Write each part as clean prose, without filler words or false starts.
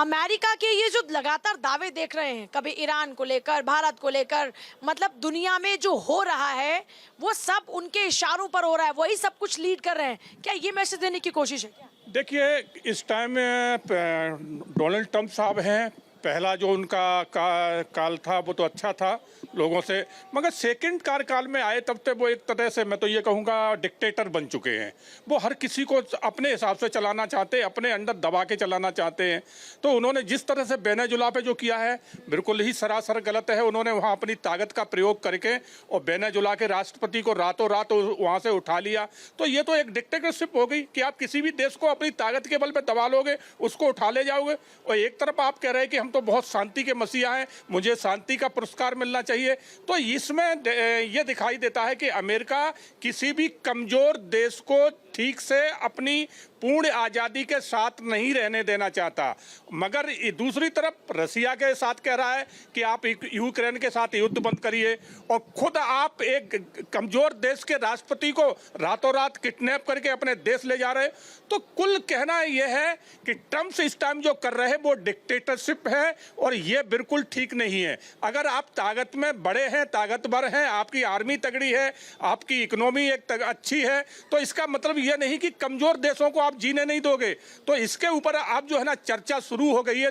America के ये जो लगातार दावे देख रहे हैं, कभी ईरान को लेकर, भारत को लेकर, मतलब दुनिया में जो हो रहा है वो सब उनके इशारों पर हो रहा है, वही सब कुछ लीड कर रहे हैं। क्या ये मैसेज देने की कोशिश है क्या? देखिए, इस टाइम डोनाल्ड ट्रंप साहब हैं। पहला जो उनका काल था वो तो अच्छा था लोगों से, मगर सेकंड कार्यकाल में आए तब तक वो एक तरह से, मैं तो ये कहूँगा, डिक्टेटर बन चुके हैं। वो हर किसी को अपने हिसाब से चलाना चाहते हैं, अपने अंडर दबा के चलाना चाहते हैं। तो उन्होंने जिस तरह से वेनेजुला पे जो किया है बिल्कुल ही सरासर गलत है। उन्होंने वहाँ अपनी ताकत का प्रयोग करके और वेनेजुला के राष्ट्रपति को रातों रात वहाँ से उठा लिया। तो ये तो एक डिक्टेटरशिप हो गई कि आप किसी भी देश को अपनी ताकत के बल पर दबा लोगे, उसको उठा ले जाओगे। और एक तरफ आप कह रहे हैं कि हम तो बहुत शांति के मसीहा हैं, मुझे शांति का पुरस्कार मिलना चाहिए। तो इसमें ये दिखाई देता है कि अमेरिका किसी भी कमजोर देश को ठीक से अपनी पूर्ण आज़ादी के साथ नहीं रहने देना चाहता। मगर दूसरी तरफ रसिया के साथ कह रहा है कि आप यूक्रेन के साथ युद्ध बंद करिए, और खुद आप एक कमजोर देश के राष्ट्रपति को रातों रात किडनैप करके अपने देश ले जा रहे। तो कुल कहना यह है कि ट्रंप इस टाइम जो कर रहे हैं वो डिक्टेटरशिप है, और ये बिल्कुल ठीक नहीं है। अगर आप ताकत में बड़े हैं, ताकतवर हैं, आपकी आर्मी तगड़ी है, आपकी इकोनॉमी एक अच्छी है, तो इसका मतलब यह नहीं कि कमजोर देशों को आप जीने नहीं दोगे। तो इसके ऊपर आप जो है ना, चर्चा शुरू हो गई है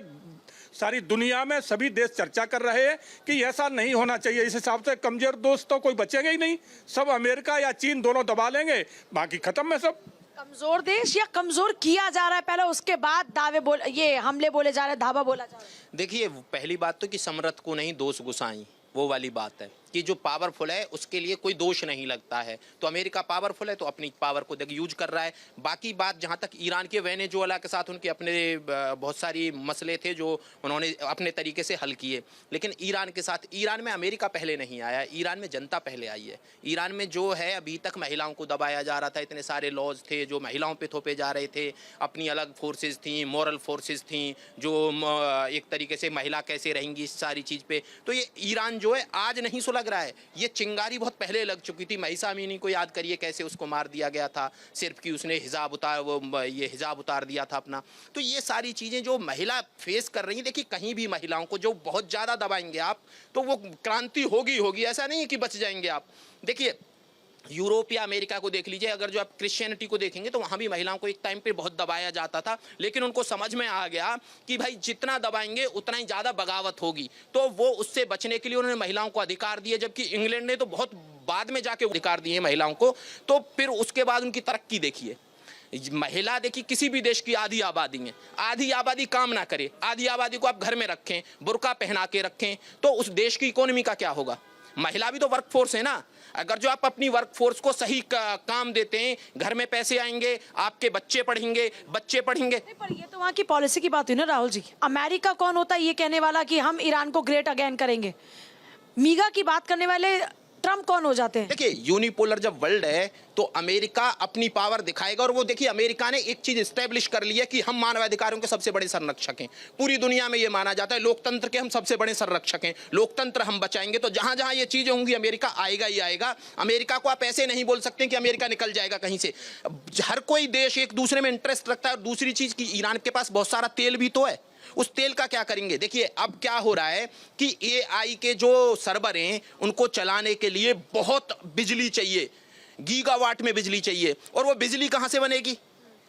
सारी दुनिया में, सभी देश चर्चा कर रहे हैं कि ऐसा नहीं होना चाहिए। इस हिसाब से कमजोर दोस्त तो कोई बचेंगे ही नहीं, सब अमेरिका या चीन दोनों दबा लेंगे, बाकी खत्म है सब। कमजोर देश या कमजोर किया जा रहा है पहले, उसके बाद ये हमले बोले जा रहे हैं, धावा बोला जा रहा है। देखिए, पहली बात तो कि समर्थ को नहीं दोष गुसाई, वो वाली बात है कि जो पावरफुल है उसके लिए कोई दोष नहीं लगता है। तो अमेरिका पावरफुल है तो अपनी पावर को देख यूज कर रहा है। बाकी बात जहां तक ईरान के, वेनेजुएला के साथ उनके अपने बहुत सारी मसले थे जो उन्होंने अपने तरीके से हल किए, लेकिन ईरान के साथ, ईरान में अमेरिका पहले नहीं आया, ईरान में जनता पहले आई है। ईरान में जो है अभी तक महिलाओं को दबाया जा रहा था, इतने सारे लॉज थे जो महिलाओं पे थोपे जा रहे थे, अपनी अलग फोर्सेज थी, मॉरल फोर्सेज थी जो एक तरीके से महिला कैसे रहेंगी इस सारी चीज़ पे। तो ये ईरान जो है आज नहीं सुलग रहा है, ये चिंगारी बहुत पहले लग चुकी थी। महिसा अमीनी को याद करिए कैसे उसको मार दिया गया था सिर्फ कि उसने हिजाब उतार दिया था अपना। तो ये सारी चीज़ें जो महिला फेस कर रही हैं, देखिए कहीं भी महिलाओं को जो बहुत ज़्यादा दबाएंगे आप तो वो क्रांति होगी, ऐसा नहीं है कि बच जाएंगे आप। देखिए यूरोप या अमेरिका को देख लीजिए, अगर जो आप क्रिश्चियनिटी को देखेंगे तो वहाँ भी महिलाओं को एक टाइम पे बहुत दबाया जाता था, लेकिन उनको समझ में आ गया कि भाई जितना दबाएंगे उतना ही ज़्यादा बगावत होगी, तो वो उससे बचने के लिए उन्होंने महिलाओं को अधिकार दिए। जबकि इंग्लैंड ने तो बहुत बाद में जाके अधिकार दिए महिलाओं को, तो फिर उसके बाद उनकी तरक्की देखिए। महिला देखिए किसी भी देश की आधी आबादी है, आधी आबादी काम ना करे, आधी आबादी को आप घर में रखें, बुर्का पहना के रखें, तो उस देश की इकोनॉमी का क्या होगा? महिला भी तो वर्क फोर्स है ना। अगर जो आप अपनी वर्क फोर्स को सही काम देते हैं, घर में पैसे आएंगे, आपके बच्चे पढ़ेंगे। पर ये तो वहाँ की पॉलिसी की बात हुई ना राहुल जी। अमेरिका कौन होता है ये कहने वाला कि हम ईरान को ग्रेट अगेन करेंगे? मीगा की बात करने वाले ट्रम्प कौन हो जाते हैं? देखिए यूनिपोलर जब वर्ल्ड है तो अमेरिका अपनी पावर दिखाएगा, और वो देखिए अमेरिका ने एक चीज एस्टेब्लिश कर ली है कि हम मानवाधिकारों के सबसे बड़े संरक्षक हैं। पूरी दुनिया में ये माना जाता है लोकतंत्र के हम सबसे बड़े संरक्षक हैं, लोकतंत्र हम बचाएंगे। तो जहां जहां ये चीजें होंगी अमेरिका आएगा ही आएगा। अमेरिका को आप ऐसे नहीं बोल सकते कि अमेरिका निकल जाएगा कहीं से। हर कोई देश एक दूसरे में इंटरेस्ट रखता है। और दूसरी चीज की ईरान के पास बहुत सारा तेल भी तो है, उस तेल का क्या करेंगे? देखिए अब क्या हो रहा है कि एआई के जो सर्वर हैं उनको चलाने के लिए बहुत बिजली चाहिए, गीगावाट में बिजली चाहिए। और वो बिजली कहां से बनेगी?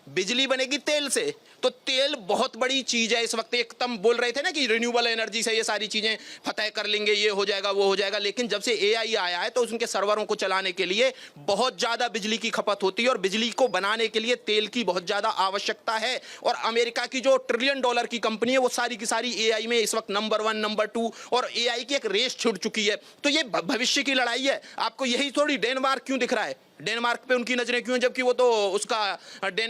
बिजली बनेगी तेल से। तो तेल बहुत बड़ी चीज है इस वक्त। एकदम बोल रहे थे ना कि रिन्यूएबल एनर्जी से ये सारी चीजें फतह कर लेंगे, ये हो जाएगा वो हो जाएगा, लेकिन जब से एआई आया है तो उनके सर्वरों को चलाने के लिए बहुत ज्यादा बिजली की खपत होती है, और बिजली को बनाने के लिए तेल की बहुत ज्यादा आवश्यकता है। और अमेरिका की जो $1 ट्रिलियन की कंपनी है वो सारी की सारी एआई में इस वक्त नंबर 1 नंबर 2, और एआई की एक रेस छुड़ चुकी है। तो ये भविष्य की लड़ाई है। आपको यही थोड़ी डेनमार्क क्यों दिख रहा है? डेनमार्क पे उनकी नजरें क्यों, जबकि वो तो उसका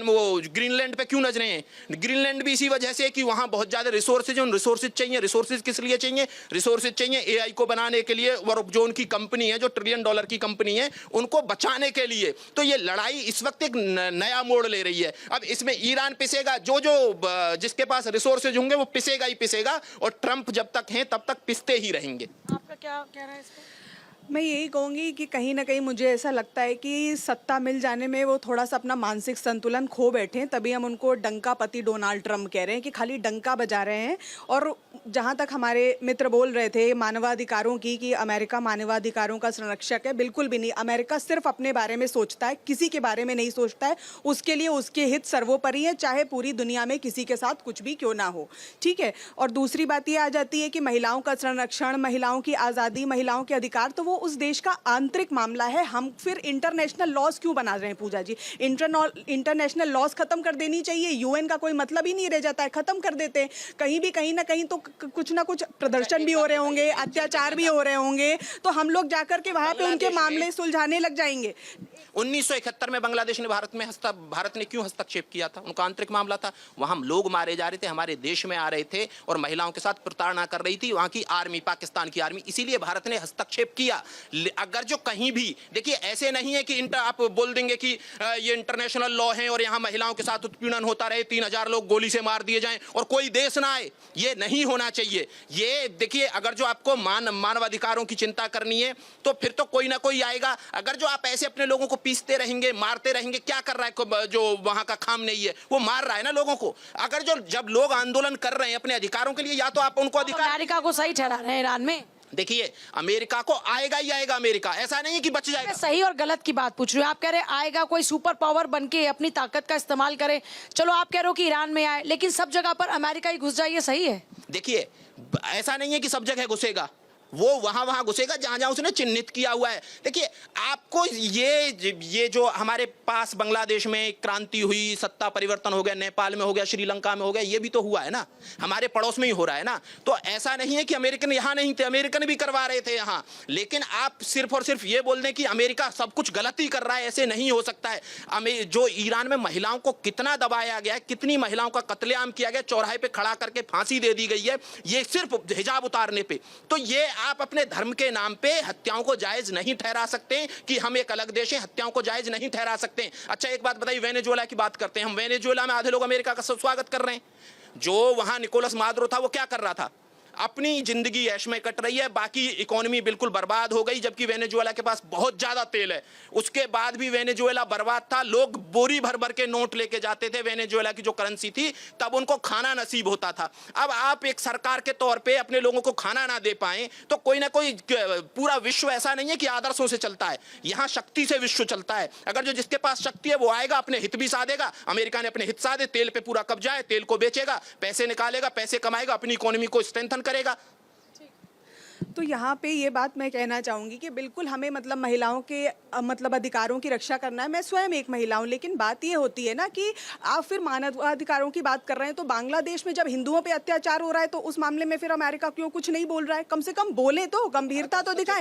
वो ग्रीनलैंड पे क्यों नजरें हैं? ग्रीनलैंड भी इसी वजह से कि वहां बहुत ज्यादा रिसोर्सेज हैं। उन रिसोर्सेज चाहिए। रिसोर्सेज किस लिए चाहिए? रिसोर्सेज चाहिए एआई को बनाने के लिए, और जो उनकी कंपनी है जो $1 ट्रिलियन की कंपनी है उनको बचाने के लिए। तो ये लड़ाई इस वक्त एक नया मोड़ ले रही है। अब इसमें ईरान पिसेगा, जो जिसके पास रिसोर्सेज होंगे वो पिसेगा ही पिसेगा, और ट्रंप जब तक हैं तब तक पिसते ही रहेंगे। आपका क्या कहना है इस पर? मैं यही कहूँगी कि कहीं न कहीं मुझे ऐसा लगता है कि सत्ता मिल जाने में वो थोड़ा-सा अपना मानसिक संतुलन खो बैठे हैं, तभी हम उनको डंकापति डोनाल्ड ट्रम्प कह रहे हैं कि खाली डंका बजा रहे हैं। और जहाँ तक हमारे मित्र बोल रहे थे मानवाधिकारों की कि अमेरिका मानवाधिकारों का संरक्षक है, बिल्कुल भी नहीं। अमेरिका सिर्फ अपने बारे में सोचता है, किसी के बारे में नहीं सोचता है। उसके लिए उसके हित सर्वोपरि हैं, चाहे पूरी दुनिया में किसी के साथ कुछ भी क्यों ना हो, ठीक है? और दूसरी बात ये आ जाती है कि महिलाओं का संरक्षण, महिलाओं की आज़ादी, महिलाओं के अधिकार, तो वो उस देश का आंतरिक मामला है। हम फिर इंटरनेशनल लॉज क्यों बना रहे हैं पूजा जी? इंटरनेशनल लॉज खत्म कर देनी चाहिए। यूएन का कोई मतलब ही नहीं रह जाता है, खत्म कर देते हैं। कहीं भी कहीं ना कहीं तो कुछ ना कुछ प्रदर्शन भी हो रहे होंगे, अत्याचार भी हो रहे होंगे, तो हम लोग जाकर के वहां पे उनके मामले सुलझाने लग जाएंगे। 1971 में बांग्लादेश ने भारत ने क्यों हस्तक्षेप किया था? उनका आंतरिक मामला था। वहां लोग मारे जा रहे थे, हमारे देश में आ रहे थे और महिलाओं के साथ प्रताड़ना कर रही थी वहां की आर्मी, पाकिस्तान की आर्मी, इसीलिए भारत ने हस्तक्षेप किया। अगर जो कहीं भी देखिए, ऐसे नहीं है कि आप बोल देंगे कि ये इंटरनेशनल लॉ है और यहां महिलाओं के साथ उत्पीड़न होता रहे, 3000 लोग गोली से मार दिए जाएं और कोई देश ना आए, ये नहीं होना चाहिए। ये देखिए, अगर जो आपको मानवाधिकारों की चिंता करनी है तो फिर तो कोई ना कोई आएगा। अगर जो आप ऐसे अपने लोगों को पीसते रहेंगे, मारते रहेंगे, क्या कर रहा है जो वहां का खाम नहीं है, वो मार रहा है ना लोगों को। अगर जब लोग आंदोलन कर रहे हैं अपने अधिकारों के लिए, या तो आप उनको अधिकार, अमेरिका को सही ठहरा रहे हैं ईरान में। देखिए, अमेरिका को आएगा ही आएगा, अमेरिका ऐसा नहीं है कि बच जाएगा। मैं सही और गलत की बात पूछ रही हूँ। आप कह रहे हैं आएगा, कोई सुपर पावर बन के अपनी ताकत का इस्तेमाल करे। चलो, आप कह रहे हो कि ईरान में आए, लेकिन सब जगह पर अमेरिका ही घुस जाए, ये सही है? देखिए, ऐसा नहीं है कि सब जगह घुसेगा, वो वहां घुसेगा जहां जहां उसने चिन्हित किया हुआ है। देखिए, आपको ये जो हमारे पास बांग्लादेश में क्रांति हुई, सत्ता परिवर्तन हो गया, नेपाल में हो गया, श्रीलंका में हो गया, ये भी तो हुआ है ना, हमारे पड़ोस में ही हो रहा है ना। तो ऐसा नहीं है कि अमेरिकन यहां नहीं थे, अमेरिकन भी करवा रहे थे यहां। लेकिन आप सिर्फ और सिर्फ ये बोल दें कि अमेरिका सब कुछ गलत ही कर रहा है, ऐसे नहीं हो सकता है। जो ईरान में महिलाओं को कितना दबाया गया है, कितनी महिलाओं का कत्लेआम किया गया, चौराहे पे खड़ा करके फांसी दे दी गई है, ये सिर्फ हिजाब उतारने पे। तो ये आप अपने धर्म के नाम पे हत्याओं को जायज नहीं ठहरा सकते कि हम एक अलग देश है, हत्याओं को जायज नहीं ठहरा सकते। अच्छा, एक बात बताइए, वेनेजुएला की बात करते हैं हम। वेनेजुएला में आधे लोग अमेरिका का स्वागत कर रहे हैं। जो वहां निकोलस मादुरो था, वो क्या कर रहा था? अपनी जिंदगी ऐश में कट रही है, बाकी इकोनॉमी बिल्कुल बर्बाद हो गई, जबकि वेनेजुएला के पास बहुत ज्यादा तेल है। उसके बाद भी वेनेजुएला बर्बाद था। लोग बोरी भर भर के नोट लेके जाते थे, वेनेजुएला की जो करेंसी थी, तब उनको खाना नसीब होता था। अब आप एक सरकार के तौर पे अपने लोगों को खाना ना दे पाए तो कोई ना कोई, पूरा विश्व ऐसा नहीं है कि आदर्शों से चलता है, यहाँ शक्ति से विश्व चलता है। अगर जो जिसके पास शक्ति है वो आएगा, अपने हित भी साधेगा। अमेरिका ने अपने हित साधे, तेल पे पूरा कब्जा है, तेल को बेचेगा, पैसे निकालेगा, पैसे कमाएगा, अपनी इकोनॉमी को स्ट्रेंथन करेगा। तो यहाँ पे ये बात मैं कहना चाहूँगी कि बिल्कुल हमें मतलब महिलाओं के मतलब अधिकारों की रक्षा करना है। मैं स्वयं एक महिला हूँ, लेकिन बात ये होती है ना कि आप फिर मानवाधिकारों की बात कर रहे हैं, तो बांग्लादेश में जब हिंदुओं पे अत्याचार हो रहा है तो उस मामले में फिर अमेरिका क्यों कुछ नहीं बोल रहा है? कम से कम बोले तो, गंभीरता तो दिखाएं।